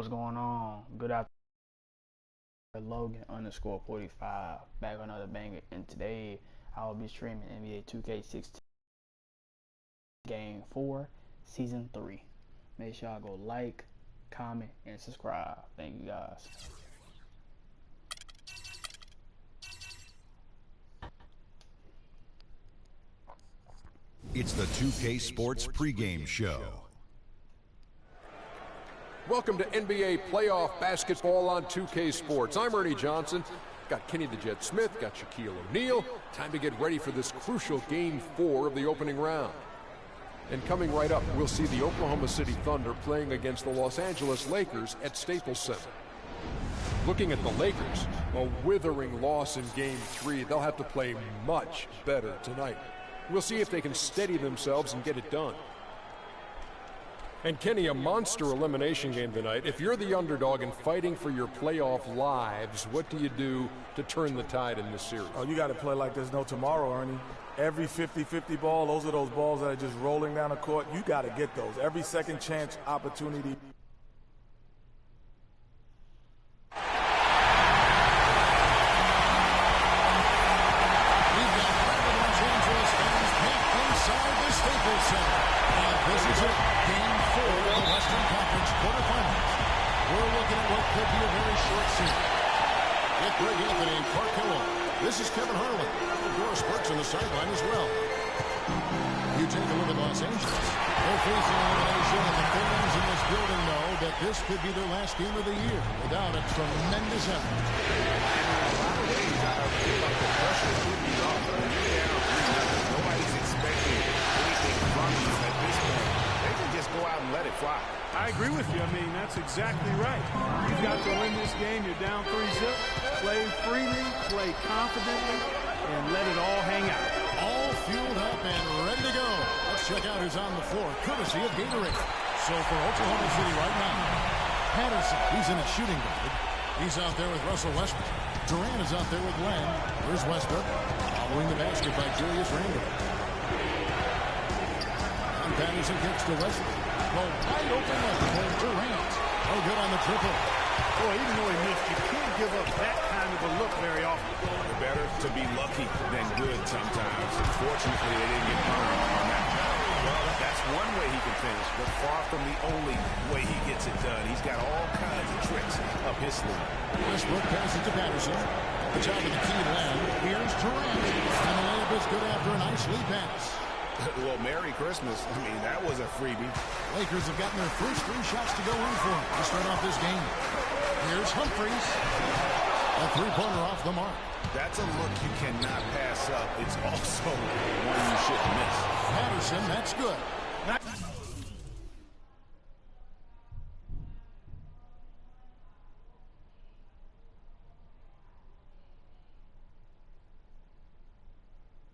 what's going on? Good afternoon. Logan_45 back on another banger, and today I will be streaming NBA 2K16 Game 4 Season 3. Make sure y'all go like, comment, and subscribe. Thank you guys. It's the 2K Sports pregame show. Welcome to NBA playoff basketball on 2K Sports. I'm Ernie Johnson. Got Kenny the Jet Smith, got Shaquille O'Neal. Time to get ready for this crucial Game 4 of the opening round. And coming right up, we'll see the Oklahoma City Thunder playing against the Los Angeles Lakers at Staples Center. Looking at the Lakers, a withering loss in Game 3. They'll have to play much better tonight. We'll see if they can steady themselves and get it done. And Kenny, a monster elimination game tonight. If you're the underdog and fighting for your playoff lives, what do you do to turn the tide in this series? Oh, you got to play like there's no tomorrow, Ernie. Every 50-50 ball, those are those balls that are just rolling down the court. You got to get those. Every second chance opportunity. This is Kevin Harlan. Doris Burke's on the sideline as well. You take a look at Los Angeles. They're facing elimination, and the fans in this building know that this could be their last game of the year without a tremendous effort. In a lot of ways, I feel like the pressure should be off. Nobody's expecting anything from you at this point. They can just go out and let it fly. I agree with you. I mean, that's exactly right. You've got to win this game. You're down 3-0. Play freely, play confidently, and let it all hang out. All fueled up and ready to go. Let's check out who's on the floor, courtesy of Gatorade. So for Oklahoma City right now, Patterson, he's in a shooting guard. He's out there with Russell Westbrook. Durant is out there with Len. Where's Westbrook? Following the basket by Julius Randle. And Patterson kicks to Westbrook. Well, wide open look for Durant. Oh, good on the triple. Boy, even though he missed, you can't give up that kind of a look very often. Better to be lucky than good sometimes. Unfortunately, they didn't get burned on that. Well, that's one way he can finish, but far from the only way he gets it done. He's got all kinds of tricks up his sleeve. Westbrook passes to Patterson. The top of the key land. Here's Durant. And the layup is good after a nice lead pass. Well, Merry Christmas. I mean, that was a freebie. Lakers have gotten their first 3 shots to go in for them to start off this game. Here's Humphries. A three-pointer off the mark. That's a look you cannot pass up. It's also one you shouldn't miss. Patterson, that's good.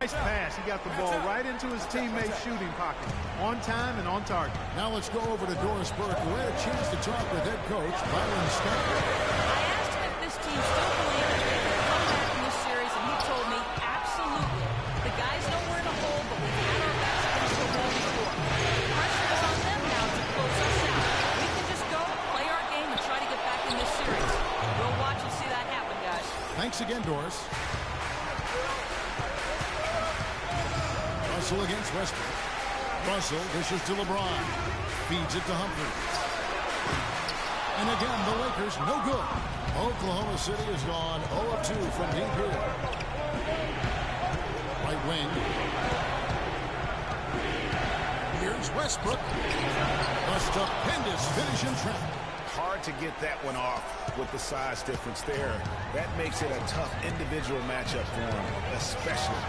Nice pass. He got the ball right into his teammate's shooting pocket. On time and on target. Now let's go over to Doris Burke, who had a chance to talk with head coach Byron Scott. I asked him if this team still believes that they can come back in this series, and he told me absolutely. The guys know we're in a hole, but we've had our backs against the wall before. The pressure is on them now to close us out. We can just go, play our game, and try to get back in this series. We'll watch and see that happen, guys. Thanks again, Doris. Russell against Westbrook. Russell dishes to LeBron. Feeds it to Humphries. And again, the Lakers, no good. Oklahoma City has gone 0-2 from deep here. Right wing. Here's Westbrook. A stupendous finish in traffic. Hard to get that one off with the size difference there. That makes it a tough individual matchup for him, especially.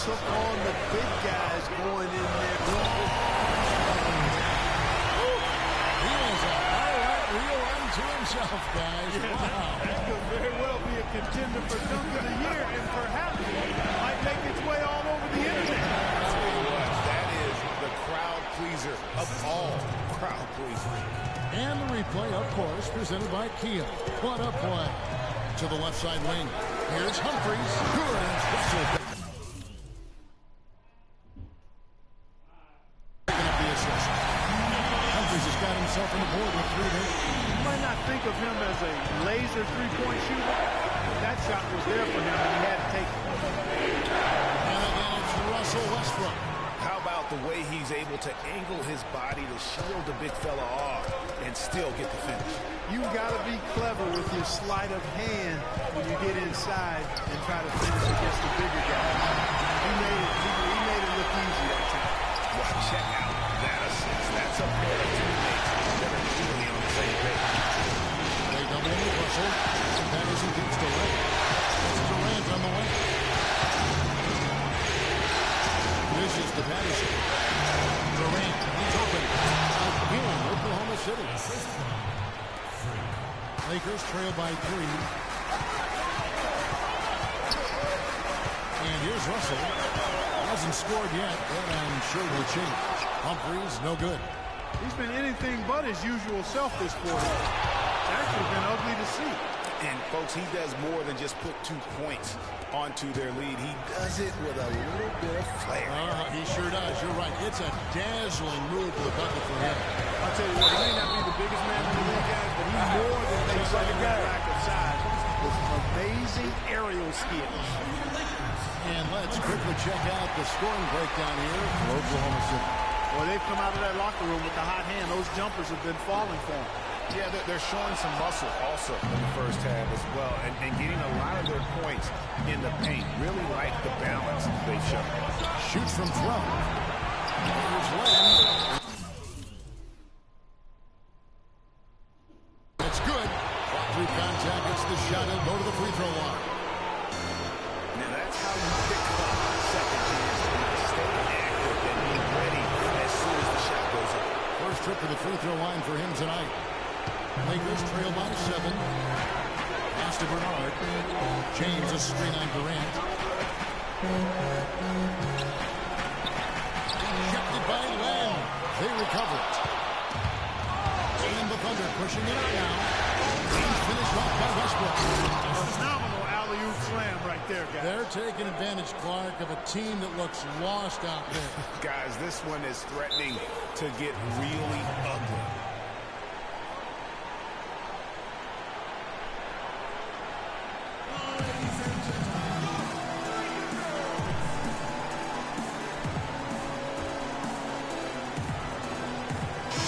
took on the big guys going in there. He has a highlight reel unto himself, guys. Yeah, Wow. that could very well be a contender for Dunk of the Year, and perhaps might make its way all over the internet. I'll tell you what, that is the crowd pleaser of all crowd pleasers. And the replay, of course, presented by Kia. What a play. To the left side wing. Here's Humphries. Good. Russell. Picking up the assist. Humphries has got himself on the board with 3 there. You might not think of him as a laser three-point shooter, but that shot was there for him, and he had to take it. And again, it's Russell Westbrook. How about the way he's able to angle his body to shield the big fella off and still get the finish? You got to be clever with your sleight of hand when you get inside and try to finish against the bigger guy. He made it look easy that time. Well, check out that assist. That's a pair of teammates that are clearly on the same page. They double with Russell. Patterson keeps the way. It's Durant on the way. This is to Patterson. Durant, he's open. Again, Oklahoma City. Lakers trail by 3. And here's Russell. Hasn't scored yet, but I'm sure will change. Humphries, no good. He's been anything but his usual self this quarter. It's actually been ugly to see. And, folks, he does more than just put 2 points onto their lead. He does it with a little bit of flair. He sure does. You're right. It's a dazzling move to the bucket for him. I'll tell you what, he may not be the biggest man in the league, guys, but he more than makes up for that lack of size with amazing aerial skills. And let's quickly check out the scoring breakdown here for Oklahoma City. Boy, they've come out of that locker room with the hot hand. Those jumpers have been falling for them. Yeah, they're showing some muscle also in the first half as well, and getting a lot of their points in the paint. Really like the balance they've shown. Shoots from 12. Here's Lamb. It's good. Through contact, it's the shot. He'll go to the free throw line. Now that's how you pick up second chance. Stay active and be ready as soon as the shot goes up. First trip to the free throw line for him tonight. Lakers trail by 7. Pass to Bernard. James a screen on Durant. Ejected by Lamb. They recover it. And the Thunder pushing it out now. He's finished off by Westbrook. Phenomenal alley-oop slam right there, guys. They're taking advantage, Clark, of a team that looks lost out there. Guys, this one is threatening to get really ugly.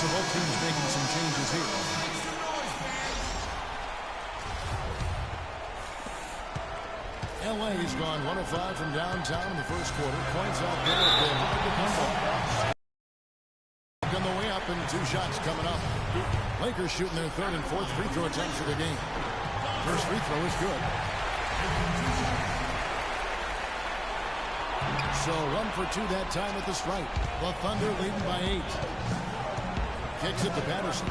So both teams making some changes here. LA's gone 1 of 5 from downtown in the first quarter. Points out there have been hard to come by. On the way up and 2 shots coming up. Lakers shooting their 3rd and 4th free throw attempts of the game. First free throw is good. So 1 for 2 that time at the stripe. The Thunder leading by 8. Kicks it to Patterson.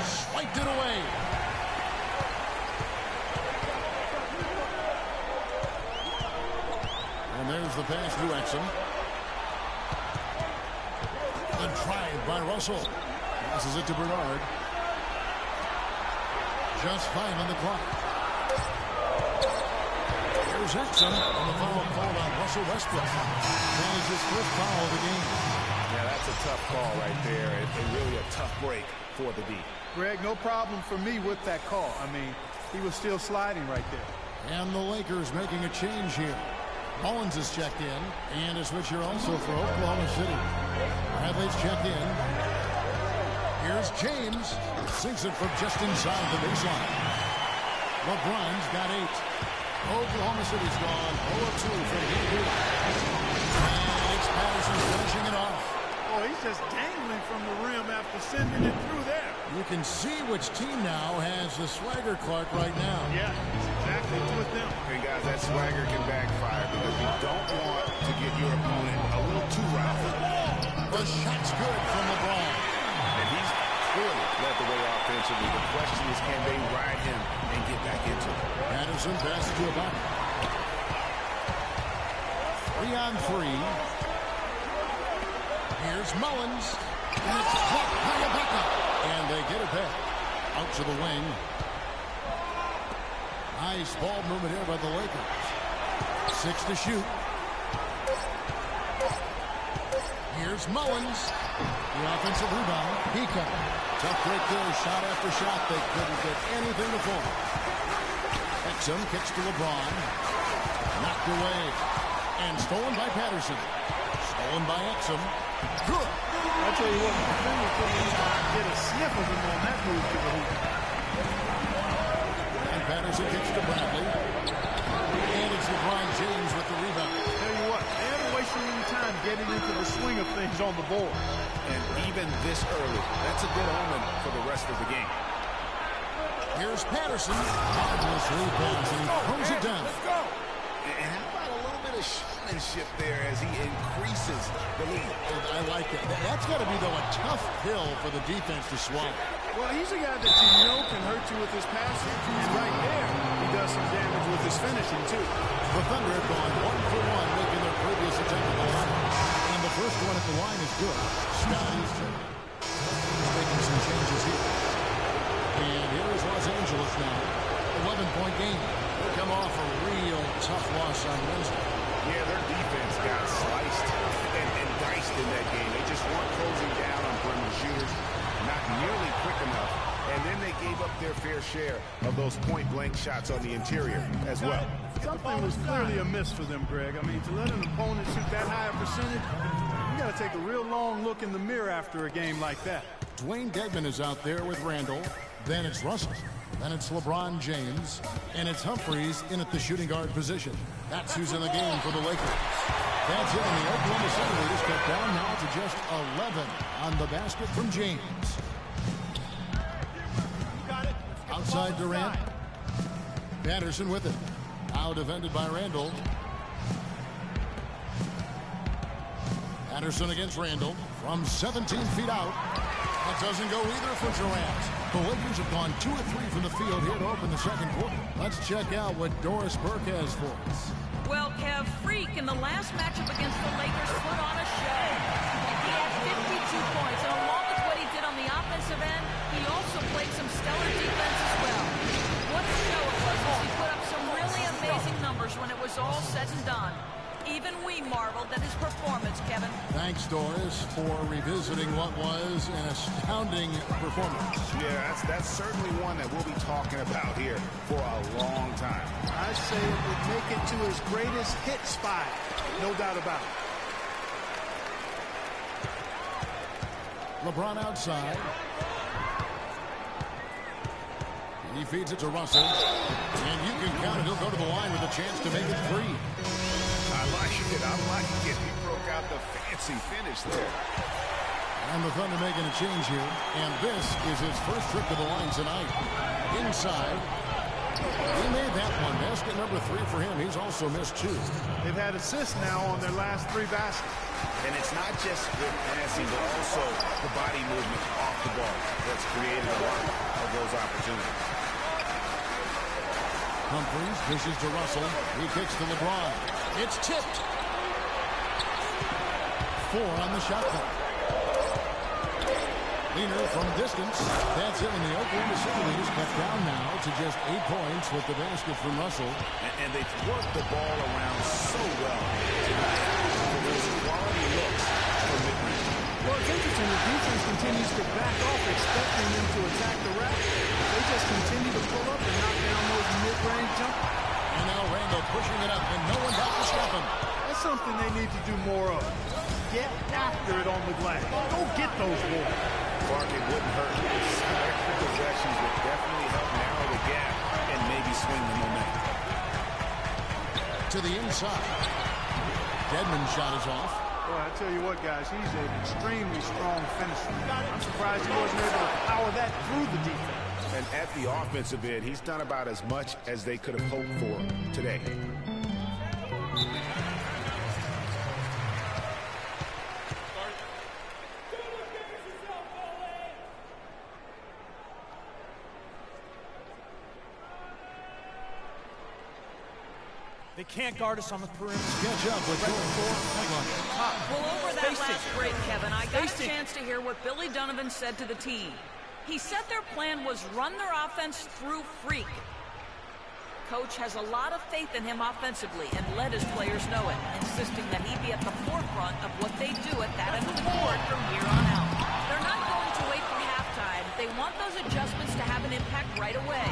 Swiped it away. And there's the pass to Exum. The drive by Russell. Passes it to Bernard. Just 5 on the clock. Here's Exum. And the foul called on Russell Westbrook. That is his first foul of the game. Yeah, that's a tough call right there, and really a tough break for the D. Greg, no problem for me with that call. I mean, he was still sliding right there. And the Lakers making a change here. Mullins is checked in, and a switch here also for Oklahoma City. Bradley's checked in. Here's James. Sinks it from just inside the baseline. LeBron's got 8. Oklahoma City's gone 0 of 2 from here. And it's Patterson finishing it off. Oh, he's just dangling from the rim after sending it through there. You can see which team now has the swagger, Clark, right now. Yeah, it's exactly with them. And guys, that swagger can backfire because don't want to get your opponent a little too riled. The shot's good from LeBron. And he's clearly led the way offensively. The question is, can they ride him and get back into it? Patterson passes to Ibaka. 3-on-3. Here's Mullins. And it's blocked by Ibaka. And they get it back. Out to the wing. Nice ball movement here by the Lakers. 6 to shoot. Here's Mullins. The offensive rebound. Pika. Tough break there. Shot after shot. They couldn't get anything to fall. Exum kicks to LeBron. Knocked away. And stolen by Patterson. Stolen by Exum. Good. I'll tell you what, the defender couldn't get a sniff of him on that move to the hoop. And Patterson kicks to Bradley. And it's LeBron James with the rebound. Tell you what, they haven't wasted any time getting into the swing of things on the board. And even this early, that's a good omen for the rest of the game. Here's Patterson. Marvelous rebound, and he throws it down. Let's go. And how about a little bit of showmanship there as he increases the lead? I like it. That's got to be, though, a tough pill for the defense to swallow. Well, he's a guy that you know can hurt you with his passing. He's right there. He does some damage with his finishing, too. The Thunder have gone 1 for 1, making their previous attempt at the line. And the first one at the line is good. Scotty's making some changes here. And here is Los Angeles now. 11-point game. They come off a real tough loss on Wednesday. Yeah, their defense got sliced and diced in that game. They just weren't closing down on perimeter shooters, not nearly quick enough. And then they gave up their fair share of those point-blank shots on the interior as well. Something was clearly amiss for them, Greg. I mean, to let an opponent shoot that high a percentage, you got to take a real long look in the mirror after a game like that. Dwayne Dedmon is out there with Randall. Then it's Russell. Then it's LeBron James. And it's Humphries in at the shooting guard position. That's who's in the game for the Lakers. That's it, and the Oklahoma City Raiders cut down now to just 11 on the basket from James. Outside Durant. Patterson with it. Now defended by Randall. Patterson against Randall from 17 feet out. That doesn't go either for Durant. The Lakers have gone 2 of 3 from the field here to open the second quarter. Let's check out what Doris Burke has for us. Well, Kev, Freak in the last matchup against the Lakers put on a show. He had 52 points, and along with what he did on the offensive end, he also played some stellar defense as well. What a show it was as he put up some really amazing numbers when it was all said and done. Even we marveled at his performance, Kevin. Thanks, Doris, for revisiting what was an astounding performance. Yeah, that's certainly one that we'll be talking about here for a long time. I say it would make it to his greatest hit spot. No doubt about it. LeBron outside. He feeds it to Russell. And you can count it. He'll go to the line with a chance to make it 3. I like it. He broke out the fancy finish there. And the Thunder making a change here. And this is his first trip to the line tonight. Inside. He made that one. Basket number 3 for him. He's also missed 2. They've had assists now on their last 3 baskets. And it's not just with passing, but also the body movement off the ball that's created a lot of those opportunities. Humphries dishes to Russell. He kicks to LeBron. It's tipped. 4 on the shot clock. Leaner from distance. That's it, and the Oklahoma City Raiders cut down now to just 8 points with the basket from Russell. And they've worked the ball around so well for those quality looks for mid-range. Well, it's interesting. The defense continues to back off, expecting them to attack the rack. They just continue to pull up and knock down those mid-range jumpers. And now Randall pushing it up, and no one back to stop him. That's something they need to do more of. Get after it on the glass. Go get those balls. Clark, it wouldn't hurt. Some extra possessions would definitely help narrow the gap and maybe swing the momentum. To the inside. Dedmon's shot is off. Boy, I tell you what, guys, he's an extremely strong finisher. I'm surprised he wasn't able to power that through the defense. And at the offensive end, he's done about as much as they could have hoped for today. They can't guard us on the perimeter. Catch up with Well, over that last break, Kevin, I got a chance to hear what Billy Donovan said to the team. He said their plan was run their offense through Freak. Coach has a lot of faith in him offensively and let his players know it, insisting that he be at the forefront of what they do at that end of the court from here on out. They're not going to wait for halftime. They want those adjustments to have an impact right away.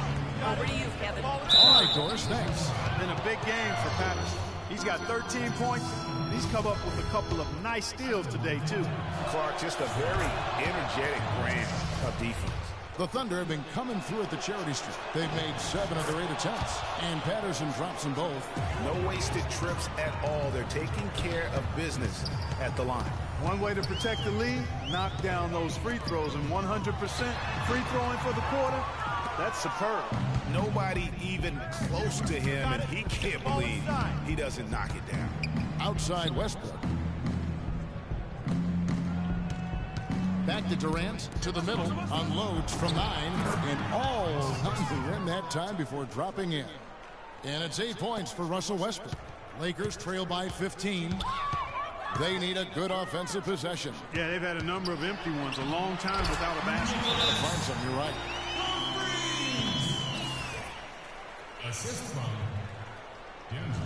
Over to you, Kevin. All right, Doris, thanks. Been a big game for Patterson. He's got 13 points, and he's come up with a couple of nice steals today, too. Clark, just a very energetic brand of defense. The Thunder have been coming through at the charity streak. They've made 7 of their 8 attempts, and Patterson drops them both. No wasted trips at all. They're taking care of business at the line. One way to protect the lead, knock down those free throws, and 100% free throwing for the quarter. That's superb. Nobody even close to him, and he can't believe he doesn't knock it down. Outside Westbrook. Back to Durant, to the middle, unloads from 9, and all under in that time before dropping in. And it's 8 points for Russell Westbrook. Lakers trail by 15. They need a good offensive possession. Yeah, they've had a number of empty ones, a long time without a basket. Find some, you're right. Assist from D'Angelo.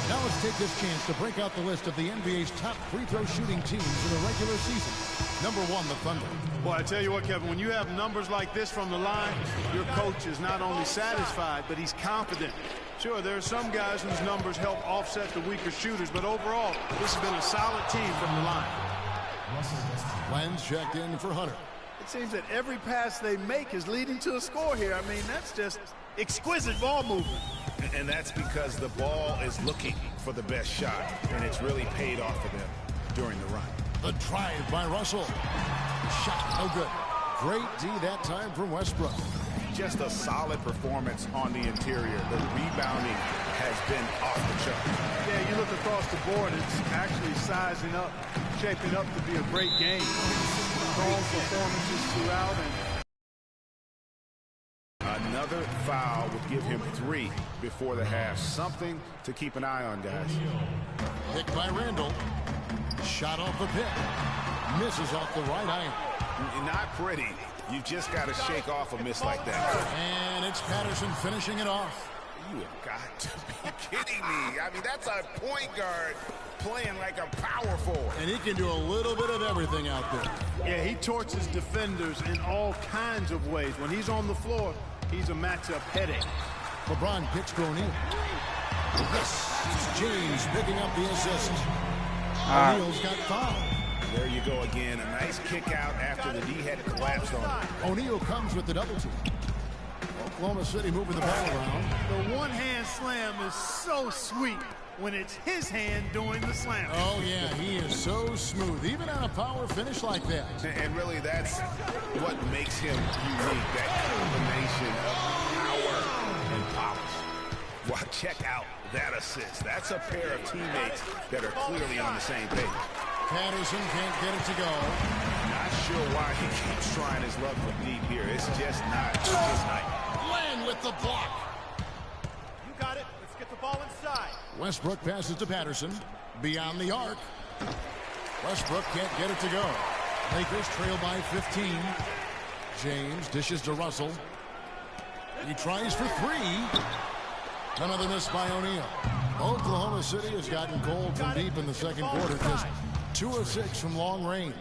Now let's take this chance to break out the list of the NBA's top free throw shooting teams in the regular season. Number 1, the Thunder. Boy, I tell you what, Kevin, when you have numbers like this from the line, your coach is not only satisfied, but he's confident. Sure, there are some guys whose numbers help offset the weaker shooters, but overall, this has been a solid team from the line. Lenz checked in for Hunter. It seems that every pass they make is leading to a score here. I mean, that's just exquisite ball movement. And that's because the ball is looking for the best shot, and it's really paid off for them during the run. The drive by Russell. Shot no good. Great D that time from Westbrook. Just a solid performance on the interior. The rebounding has been off the chart. Yeah, you look across the board, it's actually sizing up, shaping up to be a great game. Strong performances throughout. Another foul would give him 3 before the half. Something to keep an eye on, guys. Picked by Randall. Shot off the pick. Misses off the right iron. Not pretty. You've just got to shake off a miss like that. And it's Patterson finishing it off. You have got to be kidding me. I mean, that's a point guard playing like a power forward. And he can do a little bit of everything out there. Yeah, he torches defenders in all kinds of ways. When he's on the floor, he's a matchup headache. LeBron picks to O'Neal. Yes, James picking up the assist. O'Neal's got fouled. There you go again. A nice kick out after the D had collapsed on him. O'Neal comes with the double team. Oklahoma City moving the ball around. The one-hand slam is so sweet when it's his hand doing the slam. Oh, yeah, he is so smooth, even on a power finish like that. And really, that's what makes him unique, that combination of power and polish. Well, check out that assist. That's a pair of teammates that are clearly on the same page. Patterson can't get it to go. Not sure why he keeps trying his luck from deep here. It's just not his night. Len with the block. You got it. Let's get the ball inside. Westbrook passes to Patterson. Beyond the arc. Westbrook can't get it to go. Lakers trail by 15. James dishes to Russell. He tries for 3. Another miss by O'Neal. Oklahoma City has gotten cold from deep in the second quarter. Just 2 of 6 from long range.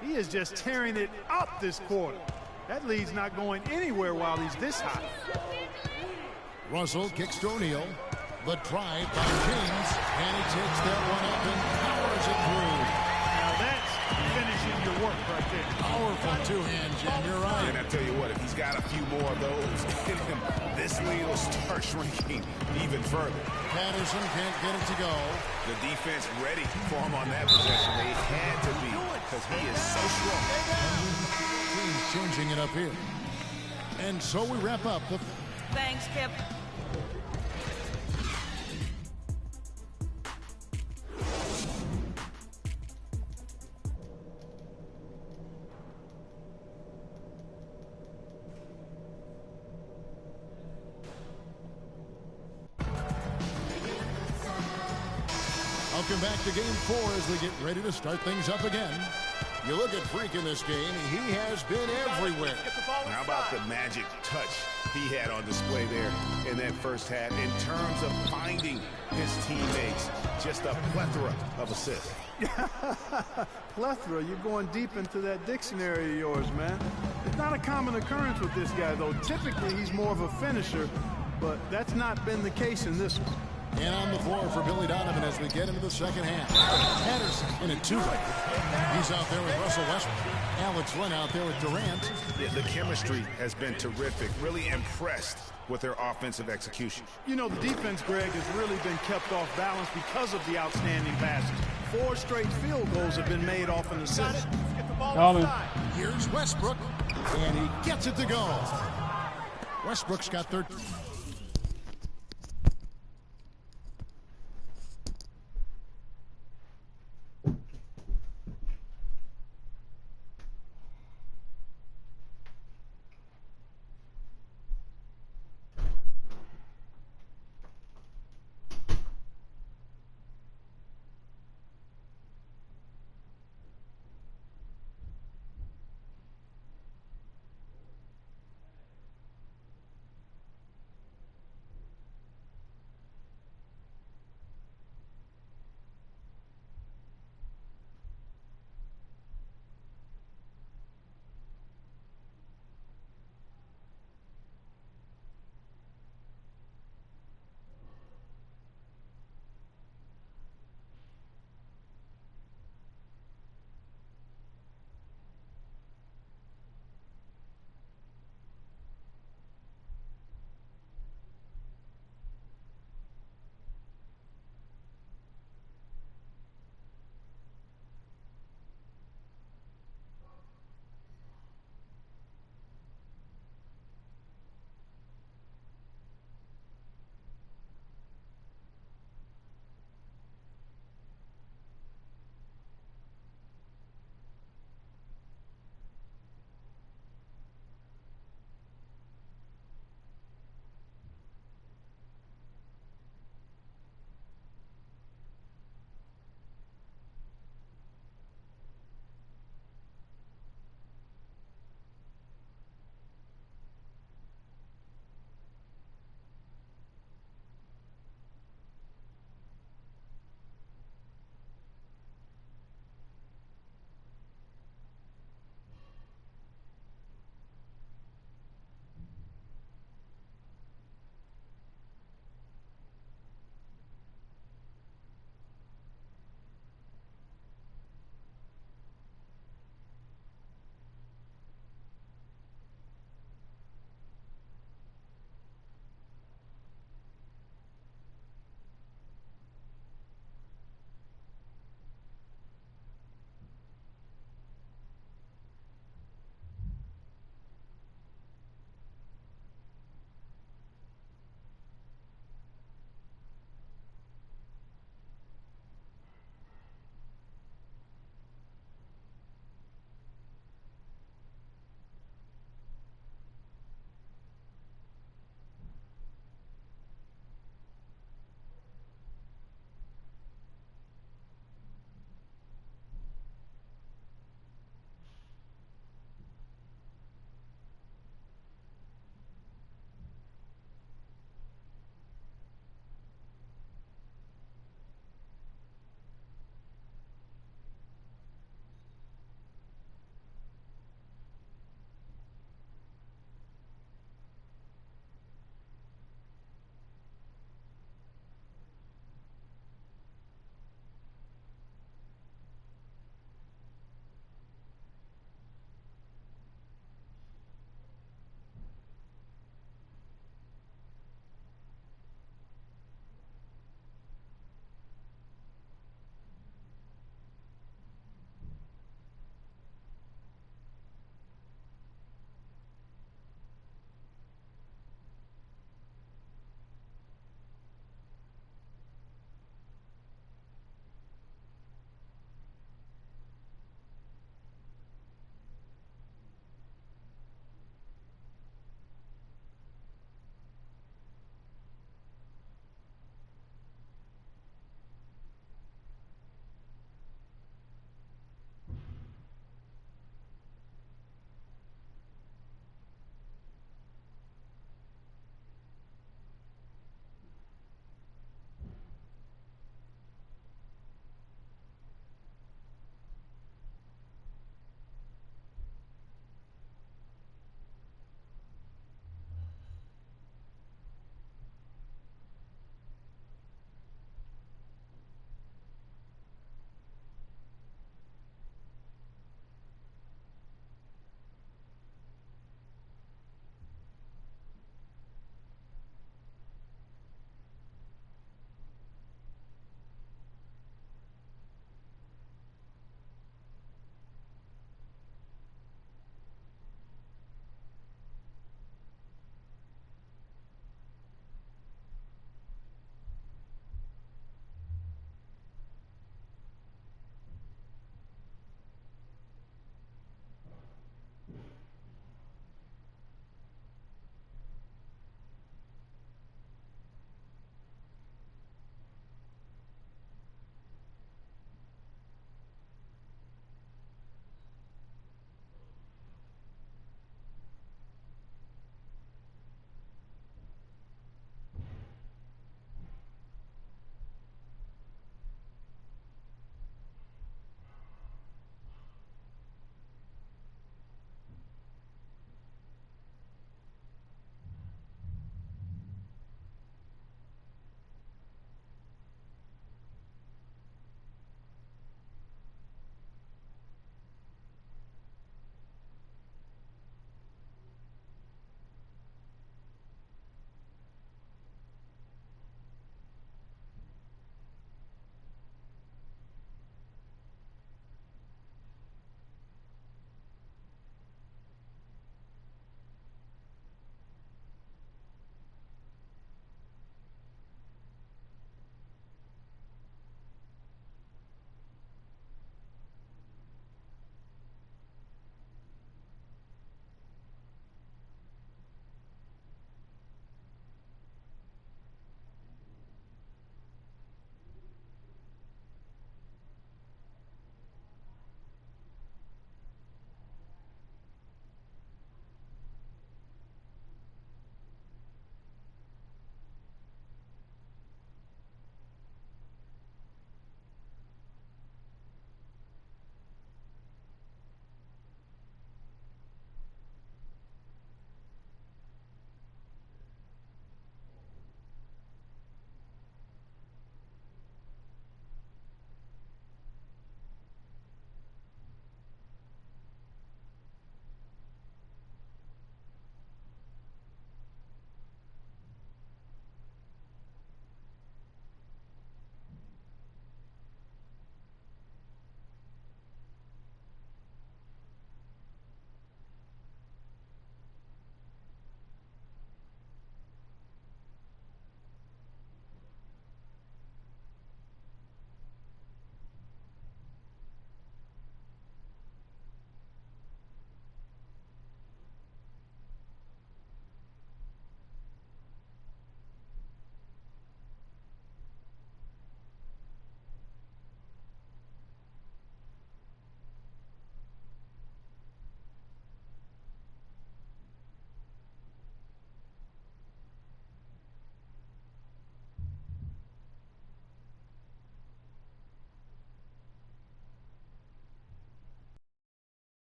He is just tearing it up this quarter. That lead's not going anywhere while he's this hot. Russell kicks to O'Neal. The drive by James. And he takes that one up and powers it through. Now that's finishing your work right there. Powerful two-hand jam. You're right. And I tell you what, if he's got a few more of those, this lead will start shrinking even further. Patterson can't get it to go. The defense ready for him on that possession. They had to be because he is so strong. Team's changing it up here. And so we wrap up the... Thanks, Kip. Welcome back to Game 4 as we get ready to start things up again. You look at Freak in this game, he has been everywhere. How about the magic touch he had on display there in that first half in terms of finding his teammates? Just a plethora of assists. Plethora, you're going deep into that dictionary of yours, man. It's not a common occurrence with this guy, though. Typically, he's more of a finisher, but that's not been the case in this one. And on the floor for Billy Donovan as we get into the second half. Patterson in a two-way. He's out there with Russell Westbrook. Alex Len out there with Durant. The chemistry has been terrific. Really impressed with their offensive execution. You know, the defense, Greg, has really been kept off balance because of the outstanding passes. 4 straight field goals have been made off an assist. Here's Westbrook, and he gets it to go. Westbrook's got 13.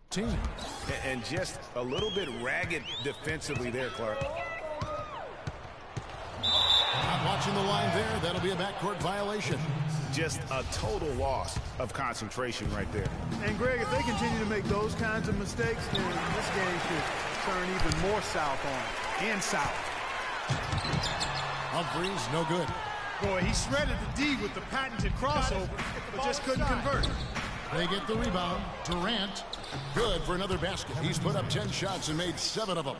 team. And just a little bit ragged defensively there, Clark. Not watching the line there. That'll be a backcourt violation. Just a total loss of concentration right there. And, Greg, if they continue to make those kinds of mistakes, then this game could turn even more south on them. And south. Humphries, no good. Boy, he shredded the D with the patented crossover, but just couldn't convert. They get the rebound. Durant, good for another basket. He's put up 10 shots and made 7 of them.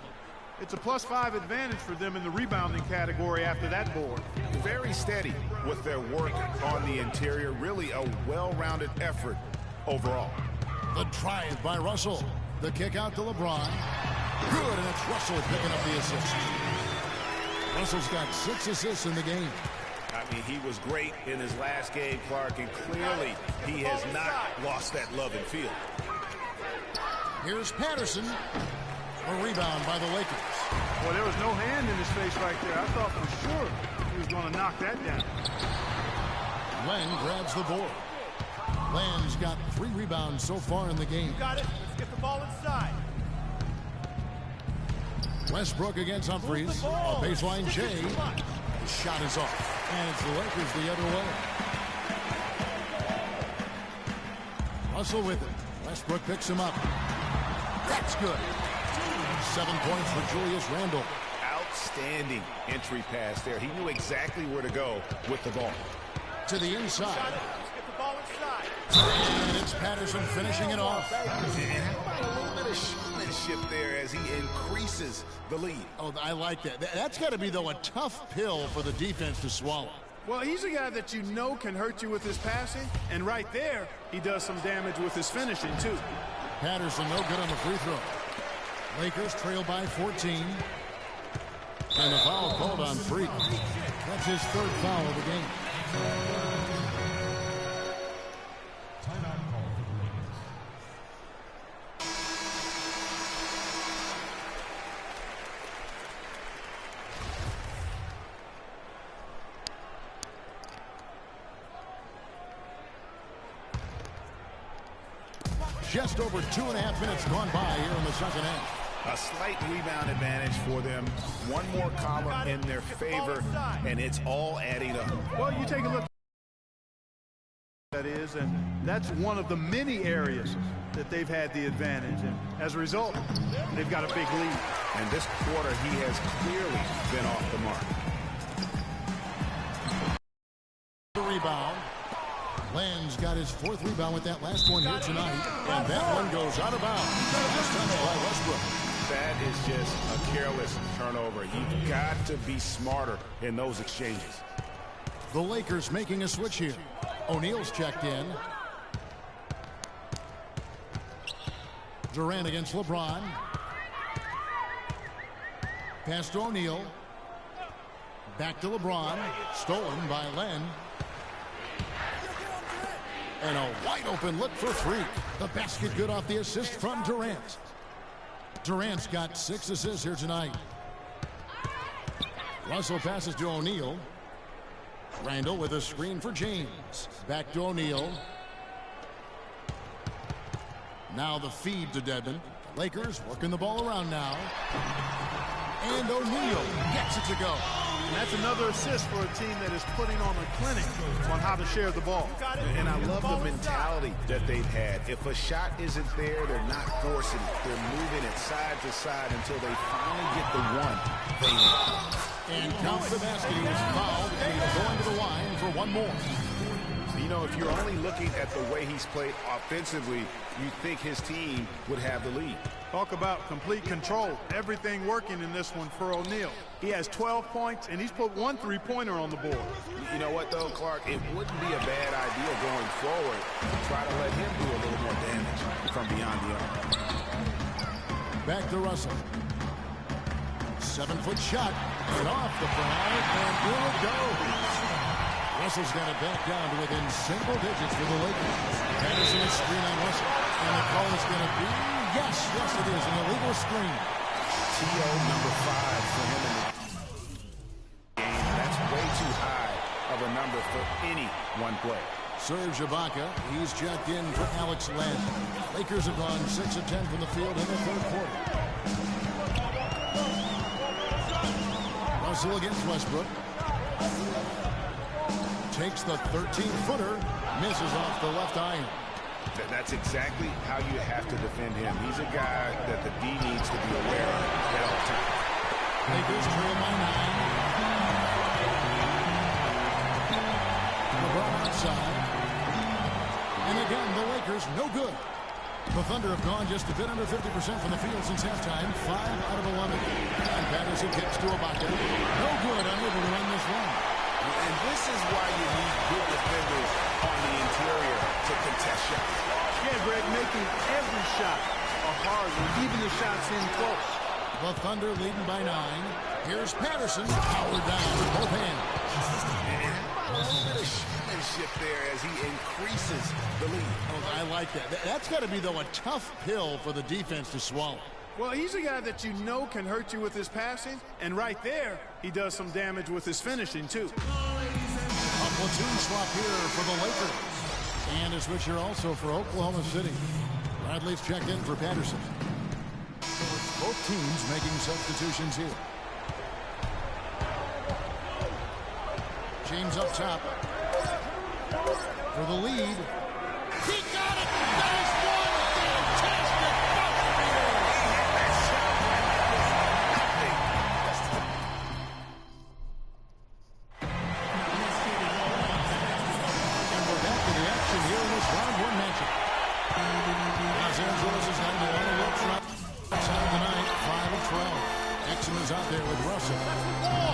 It's a +5 advantage for them in the rebounding category after that board. Very steady with their work on the interior. Really a well-rounded effort overall. The drive by Russell. The kick out to LeBron. Good, and it's Russell picking up the assist. Russell's got 6 assists in the game. I mean, he was great in his last game, Clark, and clearly he has not lost that love and feel. Here's Patterson. A rebound by the Lakers. Well, there was no hand in his face right there. I thought for sure he was going to knock that down. Len grabs the board. Len's got 3 rebounds so far in the game. You got it. Let's get the ball inside. Westbrook against Humphries. A baseline Jay. The shot is off. And it's the Lakers the other way. Russell with it. Westbrook picks him up. That's good. 7 points for Julius Randle. Outstanding entry pass there. He knew exactly where to go with the ball. To the inside. Let's get the ball inside. And it's Patterson finishing it off. And how about a little bit of showmanship there as he increases the lead? Oh, I like that. That's got to be, though, a tough pill for the defense to swallow. Well, he's a guy that you know can hurt you with his passing, and right there, he does some damage with his finishing, too. Patterson no good on the free throw. Lakers trail by 14. And the foul called on Freak. That's his 3rd foul of the game. Timeout call for the Lakers. Just over 2.5 minutes gone by here in the second half. A slight rebound advantage for them. One more column in their favor, and it's all adding up. Well, you take a look. That is, and that's one of the many areas that they've had the advantage. And as a result, they've got a big lead. And this quarter, he has clearly been off the mark. The rebound. Len's got his 4th rebound with that last one here tonight. And that one goes out of bounds. Last touch by Westbrook. That is just a careless turnover. You've got to be smarter in those exchanges. The Lakers making a switch here. O'Neal's checked in. Durant against LeBron. Pass to O'Neal. Back to LeBron. Stolen by Len. And a wide open look for Freak. The basket good off the assist from Durant. Durant's got 6 assists here tonight. Russell passes to O'Neal. Randle with a screen for James. Back to O'Neal. Now the feed to Dedmon. Lakers working the ball around now. And O'Neal gets it to go. And that's another assist for a team that is putting on a clinic on how to share the ball. And I love the mentality that they've had. If a shot isn't there, they're not forcing it. They're moving it side to side until they finally get the one they need. And counts the basket. He was fouled, and he's going to the line for one more. You know, if you're only looking at the way he's played offensively, you'd think his team would have the lead. Talk about complete control. Everything working in this one for O'Neal. He has 12 points, and he's put 1 3-pointer on the board. You know what, though, Clark? It wouldn't be a bad idea going forward to try to let him do a little more damage from beyond the arc. Back to Russell. 7-foot shot. And off the foul, and here it goes. Russell's got it back down to within single digits for the Lakers. Patterson is screen on Russell. And the call is going to be, yes, it is, an illegal screen. TO number 5 for him in the game. That's way too high of a number for any one play. Serge Ibaka, he's checked in for Alex Len. Lakers have gone 6 of 10 from the field in the third quarter. Russell against Westbrook. Takes the 13-footer, misses off the left iron. That's exactly how you have to defend him. He's a guy that the D needs to be aware of at all times. Lakers trail by 9. LeBron outside. And again, the Lakers no good. The Thunder have gone just a bit under 50% from the field since halftime. 5 out of 11. And Patterson kicks to Ibaka. No good, unable to run this one. And this is why you need good defenders on the interior to contest shots. Yeah, Greg, making every shot a hard one, even the shots in close. The Thunder leading by 9. Here's Patterson, powered down with both hands. A little bit of showmanship there as he increases the lead. Oh, I like that. That's got to be, though, a tough pill for the defense to swallow. Well, he's a guy that you know can hurt you with his passing, and right there, he does some damage with his finishing, too. A platoon swap here for the Lakers. And a switch here also for Oklahoma City. Bradley's checked in for Patterson. So it's both teams making substitutions here. James up top. For the lead. He got it! Nice one! Fantastic And we're back to the action here in this round 1 matchup. Los Angeles has gotten a lot of looks right outside tonight. 5 of 12. Exum is out there with Russell.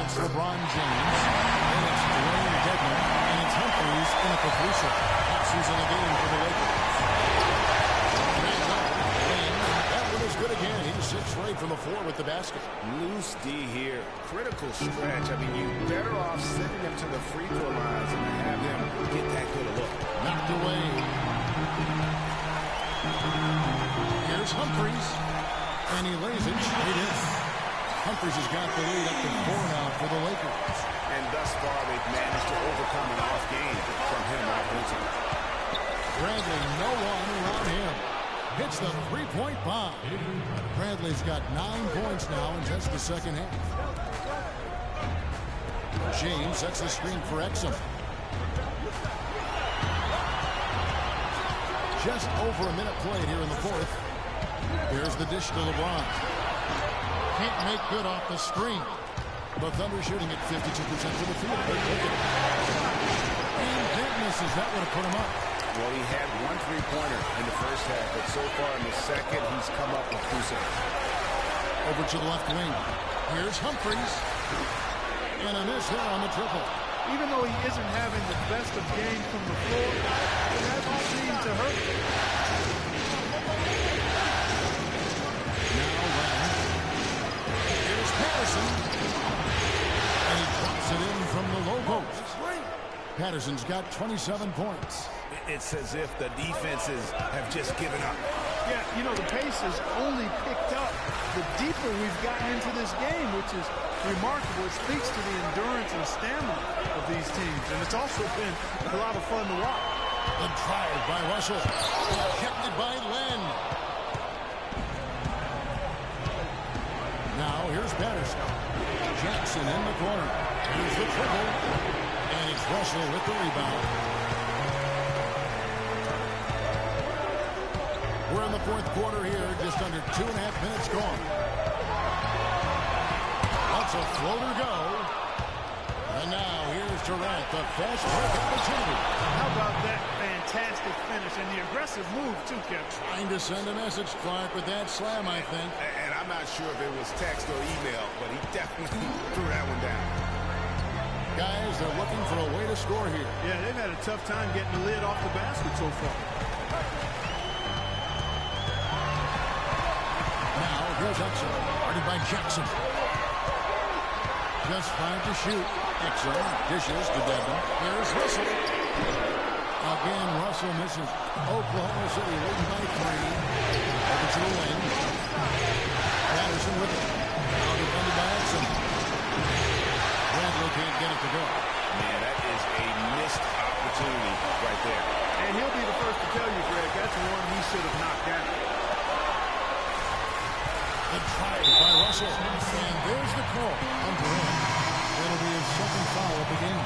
It's LeBron James. And it's Dwayne Dedmon. And it's Humphries in a Caruso. That's in the game for the Lakers. That one is good again. He's 6 straight from the floor with the basket. Loose D here. Critical stretch. I mean, you better off sending him to the free throw lines and have him get that good a look. Knocked away. Here's Humphries. And he lays it straight in. Humphries has got the lead up to 4 now for the Lakers. And thus far, they've managed to overcome an off game from him offensively. Bradley, no one around him. Hits the 3-point bomb. Bradley's got 9 points now in just the second half. James sets the screen for Exum. Just over a minute played here in the fourth. Here's the dish to LeBron. Can't make good off the screen. The Thunder shooting at 52% from the field. And that misses. That would have put him up. Well, he had 1 3-pointer in the first half, but so far in the second, he's come up with 2 saves. Over to the left wing. Here's Humphries. And a miss there on the triple. Even though he isn't having the best of game from the floor, it hasn't seemed to hurt him. Now Len. Here's Patterson. And he drops it in from the low post. Patterson's got 27 points. It's as if the defenses have just given up. Yeah, you know, the pace has only picked up the deeper we've gotten into this game, which is remarkable. It speaks to the endurance and stamina of these teams, and it's also been a lot of fun to watch. The drive by Russell. Kept it by Len. Now here's Patterson. Jackson in the corner. Here's the triple. And it's Russell with the rebound. We're in the fourth quarter here, just under 2.5 minutes gone. Let's a floater go. And now here's Durant, the fast break opportunity. How about that fantastic finish and the aggressive move too, Kevin? Trying to send a message, Clark, with that slam, I think. And I'm not sure if it was text or email, but he definitely threw that one down. Guys, they're looking for a way to score here. Yeah, they've had a tough time getting the lid off the basket so far. Now, here's Exum, guarded by Jackson. Just 5 to shoot. Exum dishes to Dedmon. Here's Russell. Again, Russell misses. Oklahoma City leading by 3. Over to the wing. Patterson with it. Now defended by Exum. Bradley can't get it to go. Man, that is a missed opportunity. opportunity right there. And he'll be the first to tell you, Greg, that's one he should have knocked down. Good try by Russell. And there's the call on Durant. That'll be his second foul of the game.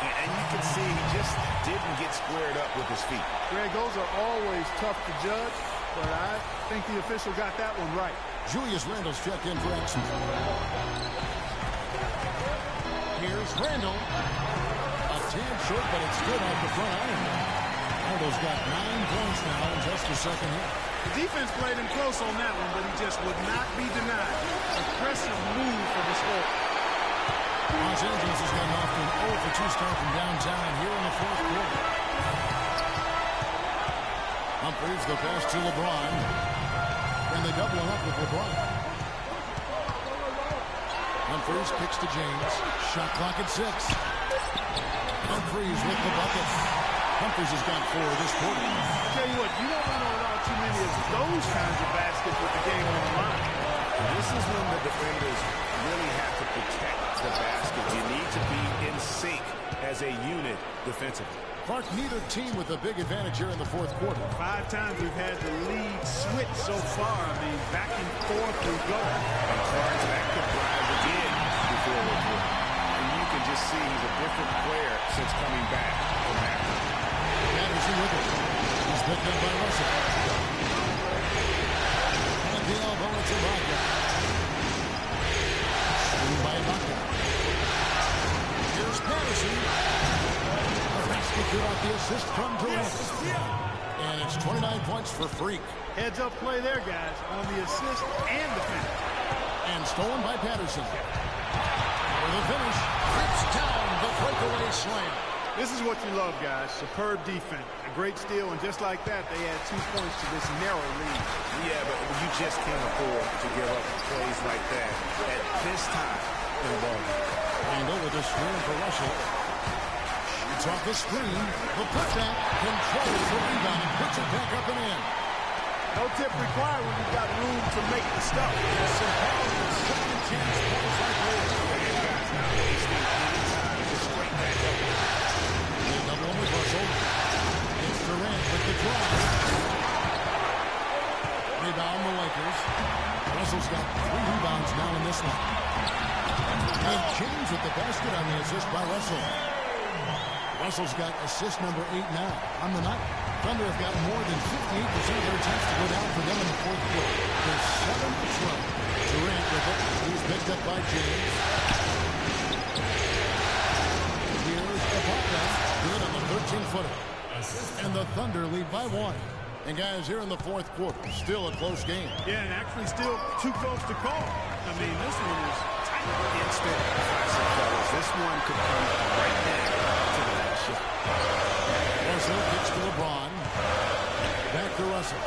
And you can see he just didn't get squared up with his feet. Greg, those are always tough to judge, but I think the official got that one right. Julius Randle's checked in for action. Here's Randle. A tad short, but it's good off the front iron. Randle's got 9 points now in just the second half. The defense played him close on that one, but he just would not be denied. Aggressive move for the score. Los Angeles has gotten off to an 0 for 2 start from downtown here in the fourth quarter. Humphries the pass to LeBron. And they double him up with LeBron. Humphries kicks to James. Shot clock at 6. Humphries with the bucket. Humphries has got 4 this quarter. I tell you what, you don't want to allow too many of those kinds of baskets with the game on the line. This is when the defenders really have to protect the basket. You need to be in sync as a unit defensively. Clark, neither team with a big advantage here in the fourth quarter. 5 times we've had the lead switch so far. I mean, back and forth we go. And Clark's back to drive again before we're through. And you can just see he's a different player since coming back from that. Patterson with it. He's picked up by Russell. At the elbow, it's Ibaka. Screen by Ibaka. Here's Patterson. Good off the assist from Durant. And it's 29 points for Freak. Heads up play there, guys, on the assist and the finish. And stolen by Patterson. For the finish, rips down the breakaway slam. This is what you love, guys. Superb defense. A great steal, and just like that, they add 2 points to this narrow lead. Yeah, but you just can't afford to give up plays like that at this time in the ball. And over the screen for Russell. It's off the screen. The putback controls the rebound and puts it back up and in. No tip required when you've got room to make the stuff. Some power and second chance balls like this. And guys not wasting any time to straight back up. They double him with Russell. It's Durant with the drive. Rebound the Lakers. Russell's got 3 rebounds now in this one. And James with the basket on the assist by Russell. Russell's got assist number 8 now on the night. Thunder have got more than 58% of their attempts to go down for them in the fourth quarter. There's 7 to throw. Durant with it. He's picked up by James. Here's Ibaka. Good on the 13-footer. And the Thunder lead by 1. And guys, here in the fourth quarter, still a close game. Yeah, and actually still too close to call. I mean, this one is tight. Instant classic fellas. This one could come right now to the last shot. Russell kicks to LeBron. Back to Russell.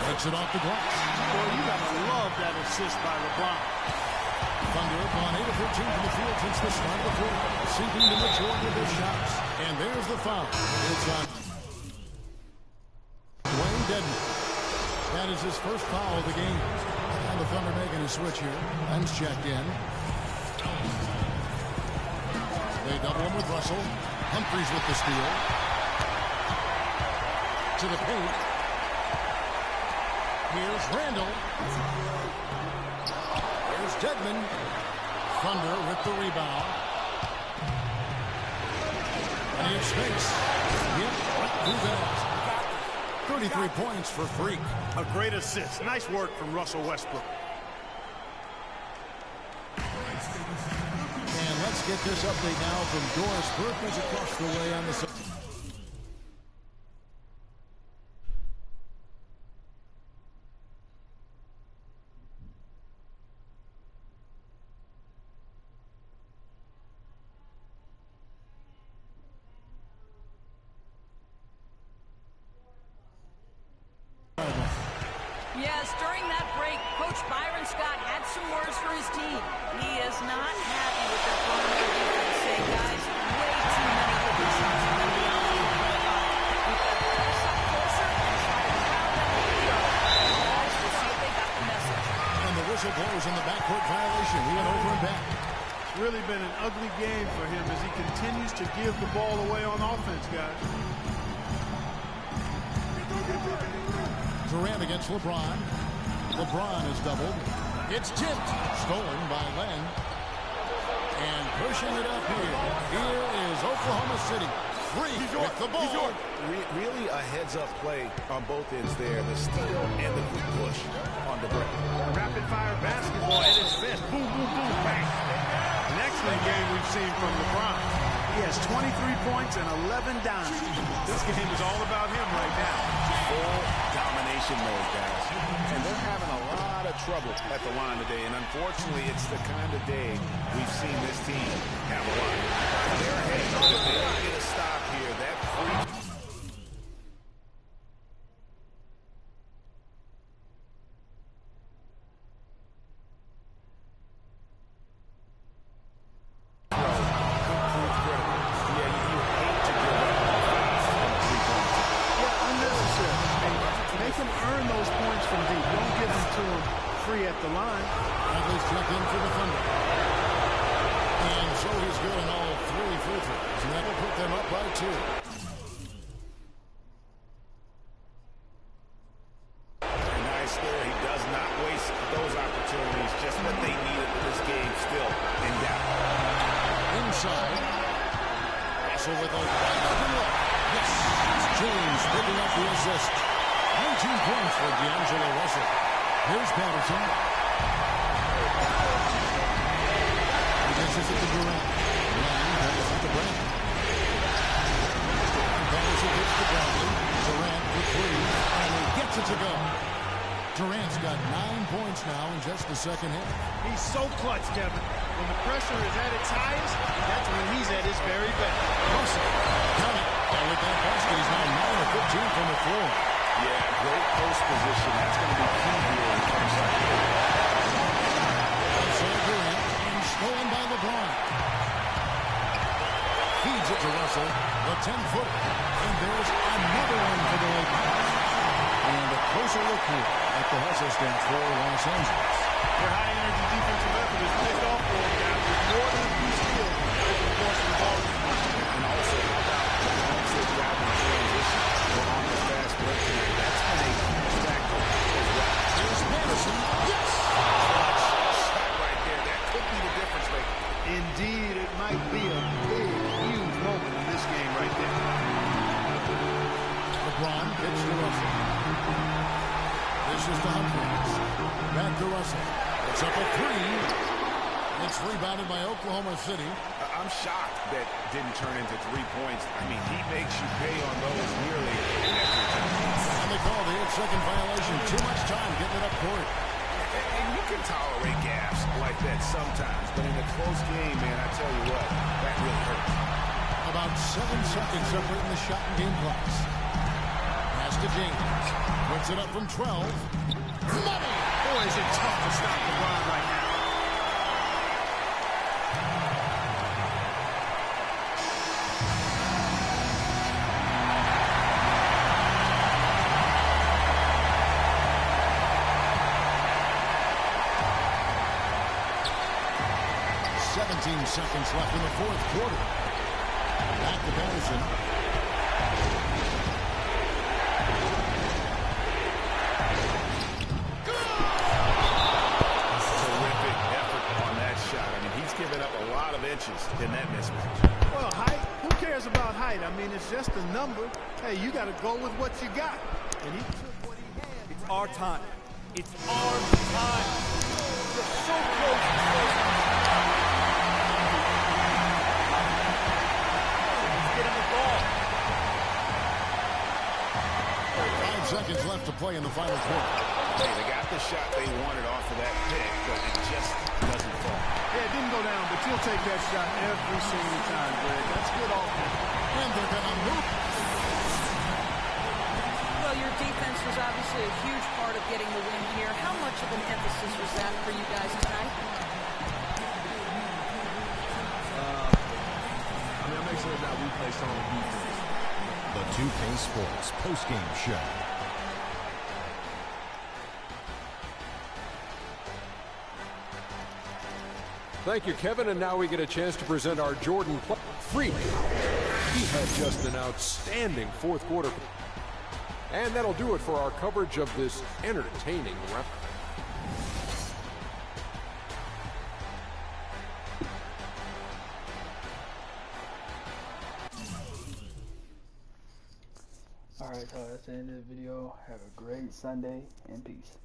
Takes it off the glass. Boy, you gotta love that assist by LeBron. Thunder have gone 8 of 13 from the field since the start of the quarter, sinking the majority of their shots. And there's the foul. It's on Dwayne Dedmon. That is his first foul of the game. And the Thunder making a switch here. Ben's checked in. They double him with Russell. Humphries with the steal. To the paint. Here's Randle. Here's Dedmon. Thunder with the rebound. And he has space. Yep, right through that. 33 points for Freak. A great assist. Nice work from Russell Westbrook. And let's get this update now from Doris Burke, who's across the way on the... Yes, during that break, Coach Byron Scott had some words for his team. He is not happy with their perimeter defense, saying, guys, way too many open shots are going to be on the We've got to press up closer and try to crowd them with the guys, we'll see if they got the message. And the whistle blows on the backcourt violation. He went over and back. really been an ugly game for him as he continues to give the ball away on offense, guys. Durant against LeBron. LeBron is doubled. It's tipped. Stolen by Len. And pushing it up here. Here is Oklahoma City. Free with the ball. Really a heads-up play on both ends there. The steal and the quick push on the break. Rapid-fire basketball at its best. Boom, boom, boom, bang. An excellent game we've seen from LeBron. He has 23 points and 11 dimes. This game is all about him right now. Full domination mode, guys. And they're having a lot of trouble at the line today. And unfortunately, it's the kind of day we've seen this team have a lot. They're ahead. If they don't get a stop here, that free... At the line. Bradley's checked in for the Thunder. And so he's good on all 3 free throws. And that will put them up by 2. Nice there. He does not waste those opportunities. Just what they needed for this game still in doubt. Inside. Russell with a wide open look. Yes. It's James picking up the assist. 19 points for D'Angelo Russell. Here's Patterson. He dishes it to Durant. Lang passes it to Brandon. Patterson hits to Bradley. Durant for 3. And he gets it to go. Durant's got 9 points now in just the second half. He's so clutch, Kevin. When the pressure is at its highest, that's when he's at his very best. Russell. Got it. And with that basket, he's now 9 of 15 from the floor. Yeah, great post position. That's going to be key here in terms of Durant and stolen by LeBron. Feeds it to Russell. The 10-footer. And there's another one for the Lakers. And a closer look here at the hustle stance for Los Angeles. Their high-energy defensive effort is picked off for them guys with more than a few steals over the course of the ball. And also, how about once they grab in transition or on the fast break tonight? That's been a huge factor as well. Here's Patterson. Yes! Shot right there. That could be the difference maker. Indeed, it might be a big, huge moment in this game right there. LeBron gets to Russell. This is to Humphries. Back to Russell. It's up a 3. It's rebounded by Oklahoma City. I'm shocked that didn't turn into 3 points. I mean, he makes you pay on those nearly every time. And they call the 8-second violation. Too much time getting it up court. And you can tolerate gaps like that sometimes, but in a close game, man, I tell you what, that really hurts. About 7 seconds separating the shot and game clocks. Pass to James. Puts it up from 12. Money! Boy, is it tough to stop LeBron right now. Seconds left in the 4th quarter. Back to Patterson. Terrific effort on that shot. I mean, he's given up a lot of inches in that mismatch. Well, height, who cares about height? I mean, it's just a number. Hey, you got to go with what you got. And he took what he had. It's our time. It's our time. We're so close. Seconds left to play in the final quarter. Hey, they got the shot they wanted off of that pick, but it just doesn't fall. Yeah, it didn't go down, but you'll take that shot every single time, Greg. That's good offense. And they're going to move. Well, your defense was obviously a huge part of getting the win here. How much of an emphasis was that for you guys tonight? I make sure that we play strong defense. The 2K Sports postgame show. Thank you, Kevin. And now we get a chance to present our Jordan Freak. He had just an outstanding fourth quarter. And that'll do it for our coverage of this entertaining round. Alright, so that's the end of the video. Have a great Sunday and peace.